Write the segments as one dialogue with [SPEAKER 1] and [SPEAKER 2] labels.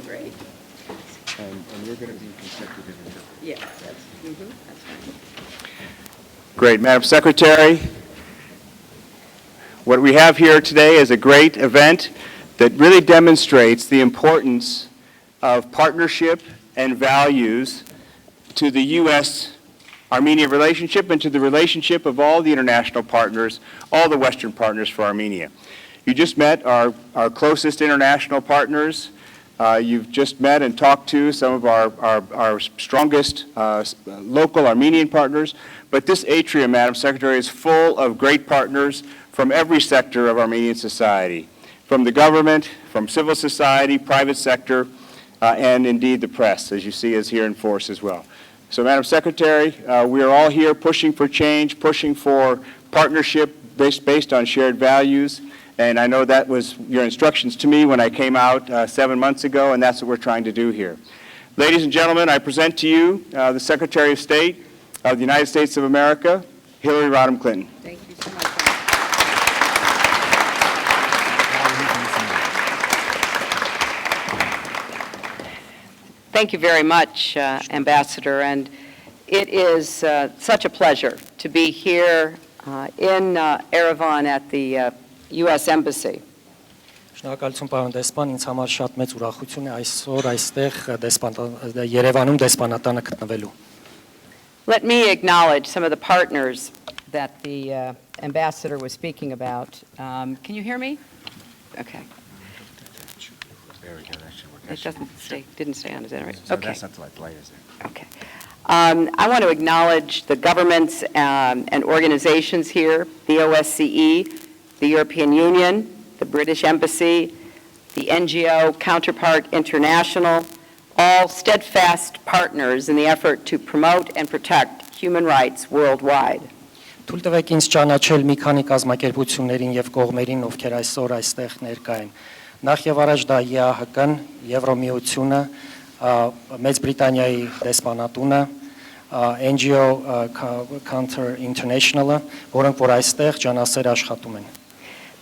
[SPEAKER 1] Great.
[SPEAKER 2] And we're going to be consecutive in here.
[SPEAKER 1] Yeah, that's fine.
[SPEAKER 2] Great. Madam Secretary, what we have here today is a great event that really demonstrates the importance of partnership and values to the U.S.-Armenia relationship and to the relationship of all the international partners, all the Western partners for Armenia. You just met our closest international partners. You've just met and talked to some of our strongest local Armenian partners. But this atrium, Madam Secretary, is full of great partners from every sector of Armenian society, from the government, from civil society, private sector, and indeed the press, as you see, is here in force as well. So, Madam Secretary, we are all here pushing for change, pushing for partnership based on shared values. And I know that was your instructions to me when I came out 7 months ago, and that's what we're trying to do here. Ladies and gentlemen, I present to you the Secretary of State of the United States of America, Hillary Rodham Clinton.
[SPEAKER 1] Thank you so much. Thank you very much, Ambassador, and it is such a pleasure to be here in Yerevan at the U.S. Embassy.
[SPEAKER 3] Շնորհակալություն պարոն դեսպան, ինձ համար շատ մեծ ուրախություն է այսօր այստեղ Երևանում դեսպանատանը գտնվելու։
[SPEAKER 1] Let me acknowledge some of the partners that the ambassador was speaking about. Can you hear me? Okay.
[SPEAKER 2] There we go. That should work.
[SPEAKER 1] It didn't stay on, is that right?
[SPEAKER 2] So
[SPEAKER 1] Okay.
[SPEAKER 2] that's not the light, is it?
[SPEAKER 1] Okay. I want to acknowledge the governments and organizations here, the OSCE, the European Union, the British Embassy, the NGO Counterpart International, all steadfast partners in the effort to promote and protect human rights worldwide.
[SPEAKER 3] Թույլ տվեք ինձ ճանաչել մի քանի կազմակերպություններին եւ կողմերին, ովքեր այսօր այստեղ ներկա են։ Նախ եւ առաջ դա ԵԱՀԿ-ն, Եվրոմիությունը, Մեծ Բրիտանիայի դեսպանատունը, NGO Counter International-ը, որոնք որ այստեղ ջանասեր աշխատում են։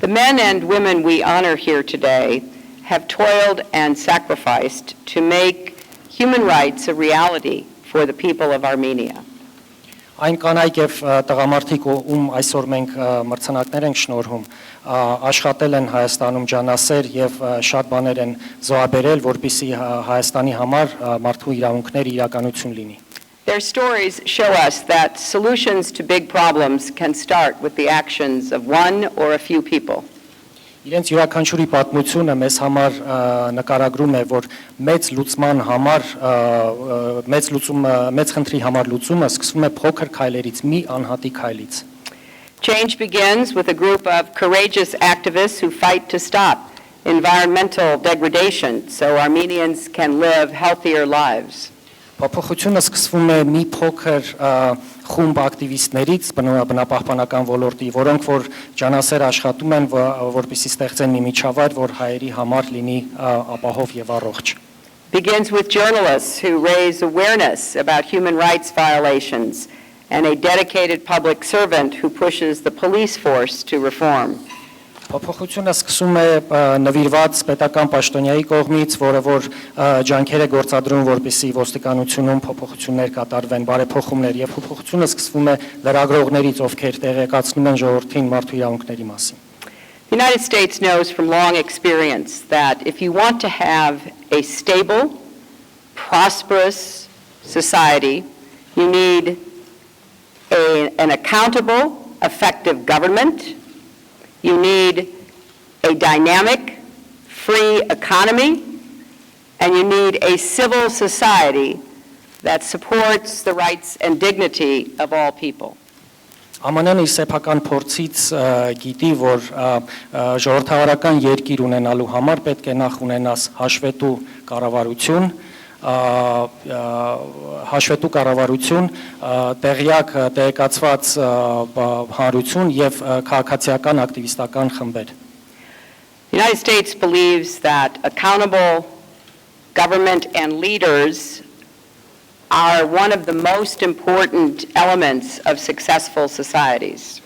[SPEAKER 1] The men and women we honor here today have toiled and sacrificed to make human rights a reality for the people of Armenia.
[SPEAKER 3] Այն կանայք եւ տղամարդիկ, ում այսօր մենք մրցանակներ ենք շնորհում, աշխատել են Հայաստանում ջանասեր եւ շատ բաներ են զոհաբերել, որպեսզի Հայաստանի համար մարդու իրավունքները իրականություն լինի։
[SPEAKER 1] Their stories show us that solutions to big problems can start with the actions of one or a few people.
[SPEAKER 3] Իրենց յուրաքանչյուրի պատմությունը մեզ համար նկարագրում է, որ մեծ լուծման համար, մեծ խնդրի համար լուծումը սկսվում է փոքր քայլերից, մի անհատի քայլից։
[SPEAKER 1] Change begins with a group of courageous activists who fight to stop environmental degradation so Armenians can live healthier lives.
[SPEAKER 3] Փոփոխությունը սկսվում է մի փոքր խումբ ակտիվիստներից բնապահպանական ոլորտի, որոնք որ ջանասեր աշխատում են, որպեսզի ստեղծեն մի միջավայր, որ հայերի համար լինի ապահով եւ առողջ։
[SPEAKER 1] Begins with journalists who raise awareness about human rights violations and a dedicated public servant who pushes the police force to reform.
[SPEAKER 3] Փոփոխությունը սկսում է նվիրված պետական պաշտոնյայի կողմից, որը որ ջանքեր է գործադրում, որպեսզի ոստիկանությունում փոփոխություններ կատարվեն, բարեփոխումներ եւ փոփոխությունը սկսվում է լրագրողներից, ովքեր տեղեկացնում են ժողովրդին մարդու իրավունքների մասին։
[SPEAKER 1] The United States knows from long experience that if you want to have a stable, prosperous society, you need an accountable, effective government. You need a dynamic, free economy, and you need a civil society that supports the rights and dignity of all people.
[SPEAKER 3] ԱՄՆ-ն իր սեփական փորձից գիտի, որ ժողովրդավարական երկիր ունենալու համար պետք է նախ ունենաս հաշվետու կառավարություն, տեղեկացված հանրություն եւ քաղաքացիական ակտիվիստական խմբեր։
[SPEAKER 1] The United States believes that accountable government and leaders are one of the most important elements of successful societies.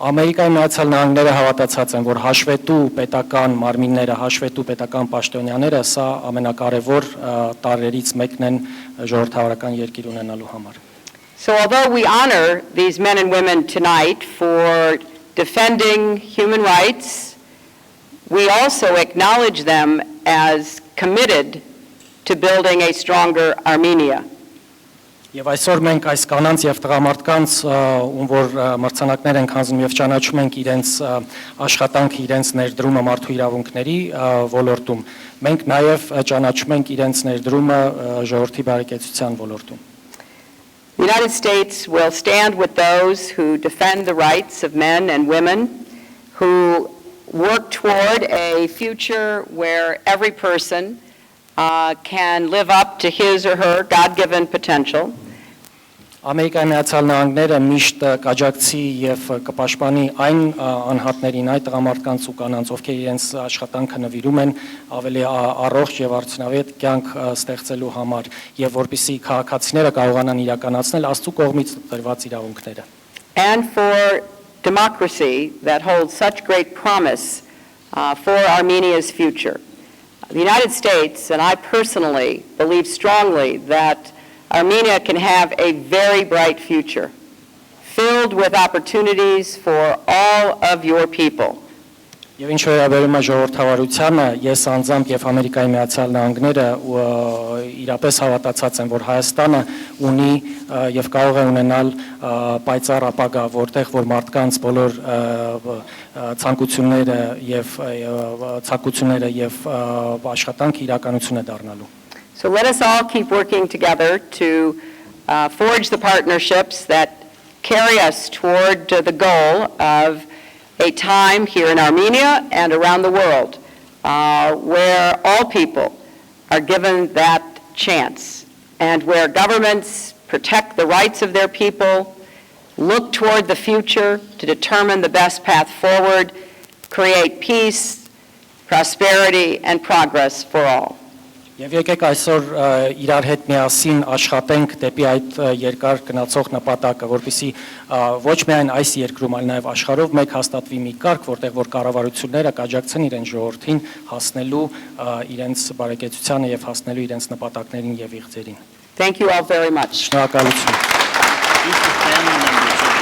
[SPEAKER 3] Ամերիկայի Միացյալ Նահանգները հավատացած են, որ հաշվետու պետական մարմինները, հաշվետու պետական պաշտոնյաները սա ամենակարևոր տարրերից մեկն են ժողովրդավարական երկիր ունենալու համար։
[SPEAKER 1] So although we honor these men and women tonight for defending human rights, we also acknowledge them as committed to building a stronger Armenia.
[SPEAKER 3] Եվ այսօր մենք այս կանանց եւ տղամարդկանց, ում որ մրցանակներ են հանձնում եւ ճանաչում ենք իրենց աշխատանքը, իրենց ներդրումը մարդու իրավունքների ոլորտում, մենք նաեւ ճանաչում ենք իրենց ներդրումը ժողովրդի բարեկեցության ոլորտում։
[SPEAKER 1] The United States will stand with those who defend the rights of men and women, who work toward a future where every person can live up to his or her God-given potential.
[SPEAKER 3] Ամերիկայի Միացյալ Նահանգները միշտ կաջակցի եւ կպաշտպանի այն անհատներին, այդ տղամարդկանց ու կանանց, ովքեր իրենց աշխատանքը նվիրում են ավելի առողջ եւ արդյունավետ կյանք ստեղծելու համար եւ որպիսի քաղաքացիները կարողանան իրականացնել Աստծո կողմից տրված իրավունքները։
[SPEAKER 1] And for democracy that holds such great promise for Armenia's future. The United States, and I personally believe strongly that Armenia can have a very bright future, filled with opportunities for all of your people.
[SPEAKER 3] Եվ ինչ վերաբերում է ժողովրդավարությանը, ես անձամբ եւ Ամերիկայի Միացյալ Նահանգները իրապես հավատացած եմ, որ Հայաստանը ունի եւ կարող է ունենալ պայծառ ապագա, որտեղ որ մարդկանց բոլոր ցանկությունները եւ աշխատանքը իրականություն է դառնալու։
[SPEAKER 1] So let us all keep working together to forge the partnerships that carry us toward the goal of a time here in Armenia and around the world where all people are given that chance and where governments protect the rights of their people, look toward the future to determine the best path forward, create peace, prosperity, and progress for all.
[SPEAKER 3] Եվ եկեք այսօր իրար հետ միասին աշխատենք դեպի այդ երկար գնացող նպատակը, որպեսզի ոչ միայն այս երկրում, այլ նաև աշխարհով մեկ հաստատվի մի կարգ, որտեղ որ կառավարությունները կաջակցեն իրենց ժողովրդին հասնելու իրենց բարեկեցությանը եւ հասնելու իրենց նպատակներին եւ իղձերին։
[SPEAKER 1] Thank you all very much.
[SPEAKER 3] Շնորհակալություն։
[SPEAKER 2] Each of the family members